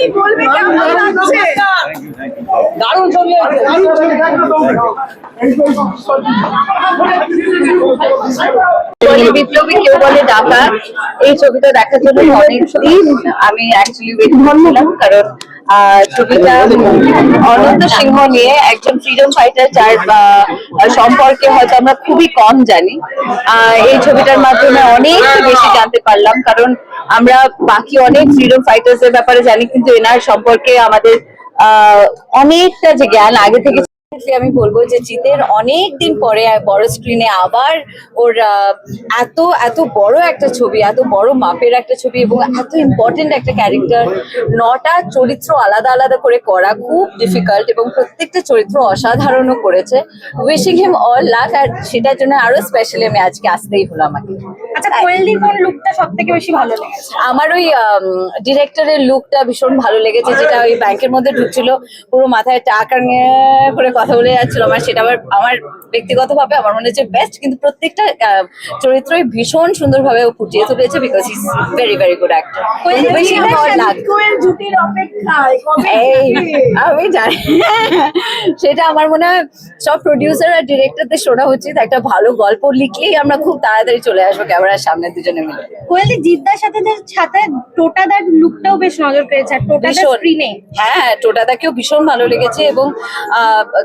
কি বলবে, কেমন লাগছে? দারুণ ছবি বিপ্লবী কেউ বলে ডাকাত, এই ছবিটা দেখার জন্য অনেকদিন আমি অ্যাকচুয়ালি ওয়েট করছিলাম, কারণ ছবিটা অনন্ত সিংহ নিয়ে, একজন ফ্রিডম ফাইটার যার সম্পর্কে হয়তো আমরা খুবই কম জানি। এই ছবিটার মাধ্যমে অনেক বেশি জানতে পারলাম, কারণ আমরা বাকি অনেক ফ্রিডম ফাইটার্স এর ব্যাপারে জানি, কিন্তু এনার সম্পর্কে আমাদের অনেকটা যে জ্ঞান আগে থেকে। আমি বলবো যে জিতের অনেক দিন পরে বড় স্ক্রিনে আবার ওর এত এত বড় একটা ছবি, এত বড় মাপের একটা ছবি এবং এত ইম্পর্টেন্ট একটা ক্যারেক্টার, 9টা চরিত্র আলাদা আলাদা করে করা খুব ডিফিকাল্ট এবং প্রত্যেকটা চরিত্র অসাধারণও করেছে। উইশিং হিম অল লাক, আর সেটার জন্য আরো স্পেশালি আমি আজকে আসতেই হলো আমাকে। আচ্ছা, কোয়েলদির কোন লুকটা সবথেকে বেশি ভালো লেগেছে? আমার ওই ডিরেক্টরের লুকটা ভীষণ ভালো লেগেছে, যেটা ওই ব্যাংকের মধ্যে ঢুকছিল, পুরো মাথায় টাকা করে কথা বলে যাচ্ছিল। সেটা আমার ব্যক্তিগতভাবে আমার মনে হচ্ছে বেস্ট, কিন্তু প্রত্যেকটা চরিত্রই ভীষণ সুন্দরভাবে ফুটিয়ে তুলেছে, because is very very good actor. Koel জুটির অপেক্ষায় এই আমি জানি, সেটা আমার মনে হয় সব প্রডিউসার আর ডিরেক্টরদের শোনা উচিত। একটা ভালো গল্প লিখলেই আমরা খুব তাড়াতাড়ি চলে আসবো ক্যামেরার সামনে দুজনে মিলে। কোয়েলদি জিদ্দার সাথে টোটাদার লুকটাও বেশ নজর পেয়েছে, টোটাদার স্ক্রিনে। হ্যাঁ, টোটাদাকেও ভীষণ ভালো লেগেছে এবং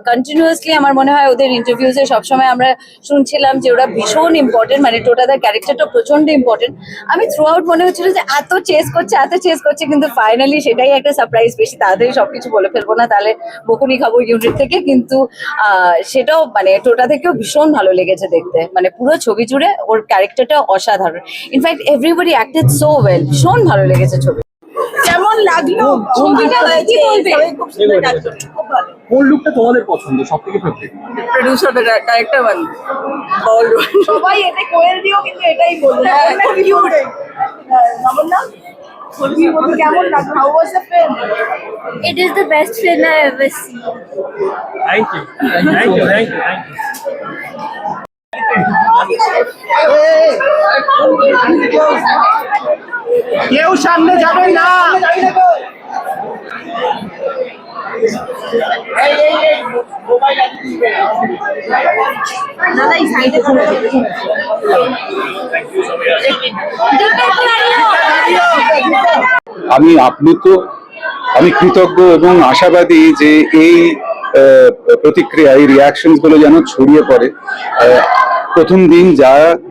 কন্টিনিউয়াসলি আমার মনে হয় ওদের ইন্টারভিউজে সবসময় আমরা শুনছিলাম যে ওরা ভীষণ ইম্পর্টেন্ট, মানে টোটাদার ক্যারেক্টারটা প্রচন্ড ইম্পর্টেন্ট। আমি থ্রু আউট মনে হচ্ছিল যে এত চেস করছে, কিন্তু ফাইনালি সেটাই একটা সারপ্রাইজ। বেশি তাড়াতাড়ি সবকিছু বলে ফেলবো না, তাহলে বকুনি খাবো ইউনিট থেকে, কিন্তু সেটাও মানে টোটা থেকেও ভীষণ ভালো লেগেছে দেখতে, মানে পুরো ছবি জুড়ে ওর ক্যারেক্টারটা অসাধারণ। In fact everybody acted so well, ভীষণ ভালো লেগেছে ছবি। কেমন লাগলো ছবিটা? কি বলবে? খুব সুন্দর লাগলো, খুব ভালো। কোন লুকটা তোমাদের পছন্দ সবথেকে ফেভারিট? প্রোডিউসার ক্যারেক্টার ওয়ান সবাই এটা কোয়েলদিও কিন্তু এটাই বলবে। কেমন লাগলো? How was the film? It is the best film I've ever seen. Thank you thank you thank you thank you. কেউ সামনে যাবে না। আমি কৃতজ্ঞ এবং আশাবাদী যে এই প্রতিক্রিয়া, এই রিয়াকশন গুলো যেন ছড়িয়ে পড়ে। প্রথম দিন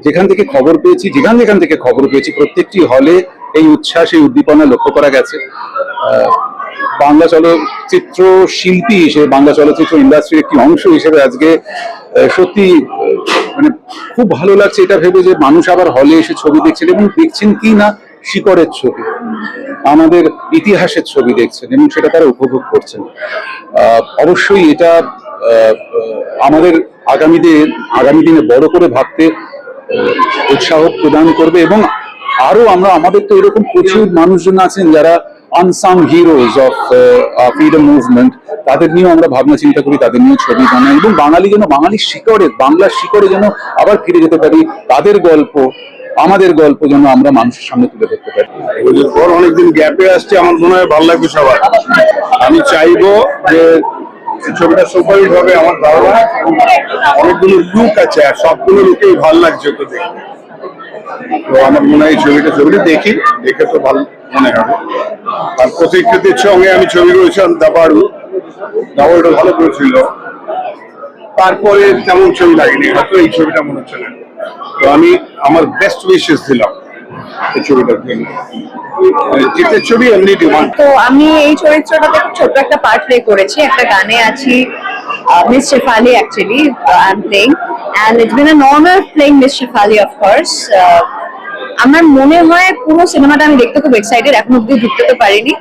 যেখান থেকে খবর পেয়েছি প্রত্যেকটি হলে এই উচ্ছ্বাস, এই উদ্দীপনা লক্ষ্য করা গেছে। বাংলা চলচ্চিত্র শিল্পী হিসেবে, বাংলা চলচ্চিত্র ইন্ডাস্ট্রির একটি অংশ হিসেবে আজকে সত্যি মানে খুব ভালো লাগছে এটা ভেবে যে মানুষ আবার হলে এসে ছবি দেখছেন, এবং দেখছেন কি না শিকড়ের ছবি, আমাদের ইতিহাসের ছবি দেখছেন, এবং সেটা তারা উপভোগ করছেন। অবশ্যই এটা আমাদের আগামী দিনে বড় করে ভাবতে উৎসাহ প্রদান করবে, এবং আরো আমাদের তো এরকম প্রচুর মানুষজন আছেন যারা unsung heroes of freedom movement, তাদের নিয়েও আমরা ভাবনা চিন্তা করি, তাদের নিয়ে ছবি বানাই, এবং বাঙালি যেন বাংলার শিকড়ে যেন আবার ফিরে যেতে পারি, তাদের গল্প, আমাদের গল্প যেন আমরা মানুষের সামনে তুলে ধরতে পারি। অনেকদিন গ্যাপে আসছে, আমার মনে হয় ভালো লাগবে সবার। আমি চাইবো যে ছবিটা সুপারহিট হবে, আমার ধারণা। অনেকগুলো লুক আছে, আর সবগুলো লুকেই ভালো লাগছে তো দেখতে। তো আমার মনে হয় ছবিটা দেখে তো ভালো মনে হবে। আর প্রতিকৃতির সঙ্গে আমি ছবি করেছিলাম দাবারটা ভালো করেছিল, তারপরে তেমন ছবি লাগেনি, হয়তো এই ছবিটা মনে হচ্ছে না। তো আমি আমার বেস্ট উইশেস দিলাম এই ছবিটার জন্য। জিতের ছবি এমনি ডিমান্ড। তো আমি এই চরিত্রটাতে খুব ছোট্ট একটা পার্ট প্লে করেছি, একটা গানে আছি, miss Shefali actually I'm playing, and it's been an honor playing Miss Shefali, of course. আমার মনে হয় পুরো সিনেমাটা আমি দেখতে খুব এক্সাইটেড, এখন অব্দি ঢুকতে তো পারিনি।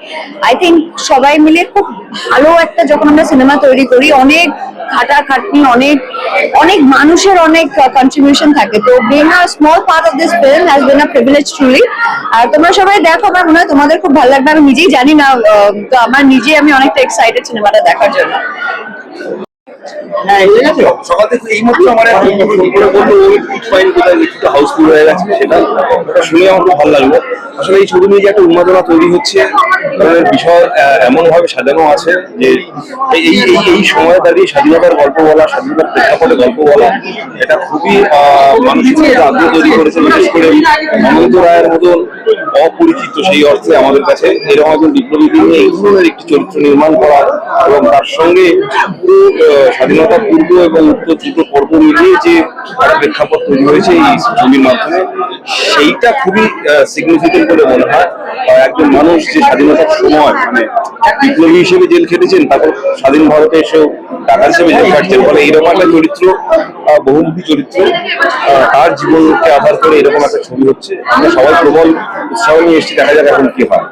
আই থিঙ্ক সবাই মিলে খুব ভালো একটা, যখন আমরা সিনেমা তৈরি করি, অনেক খাটাখাটনি, অনেক মানুষের অনেক কন্ট্রিবিউশন থাকে। তো being a small part of this film has been a privilege truly. আর তোমরা সবাই দেখো, আমার মনে হয় তোমাদের খুব ভালো লাগবে। আমি নিজেই জানি না, তো আমি অনেকটা এক্সাইটেড সিনেমাটা দেখার জন্য। সকাল থেকে এই মাত্র আমার এক বন্ধু ফোন করে বললো ইট ফাইন কোথায় একটু হাউসফুল হয়ে গেছে, সেটা শুনে আমার খুব ভালো লাগলো। আসলে এই ছবি নিয়ে যে একটা উন্মাদনা তৈরি হচ্ছে, বিষয় এমন ভাবে সাজানো আছে যে এই সময় দাঁড়িয়ে স্বাধীনতার গল্প বলা, স্বাধীনতার প্রেক্ষাপটে গল্প বলা, এটা খুবই মানসিক আগ্রহ তৈরি করেছে। বিশেষ করে অনন্ত রায়ের মতন অপরিচিত সেই অর্থে আমাদের কাছে এরকম একজন বিপ্লবী নিয়ে এই ধরনের একটি চরিত্র নির্মাণ করা এবং তার সঙ্গে পুরো স্বাধীনতা পূর্ব এবং উত্তর দুটো পর্ব মিলিয়ে যে একটা প্রেক্ষাপট তৈরি হয়েছে এই ছবির মাধ্যমে, সেইটা খুবই সিগনিফিকেন্ট বলে মনে হয়। একজন মানুষ যে স্বাধীনতার সময় মানে বিপ্লবী হিসেবে জেল খেটেছেন, তারপর স্বাধীন ভারতে এসেও টাকা হিসেবে জেল খাটছেন, ফলে এইরকম একটা চরিত্র, বহুমুখী চরিত্র, তার জীবনকে আধার করে এরকম একটা ছবি হচ্ছে। আমরা সবাই প্রবল উৎসাহ নিয়ে এসেছি, দেখা যাক এখন কি হয়।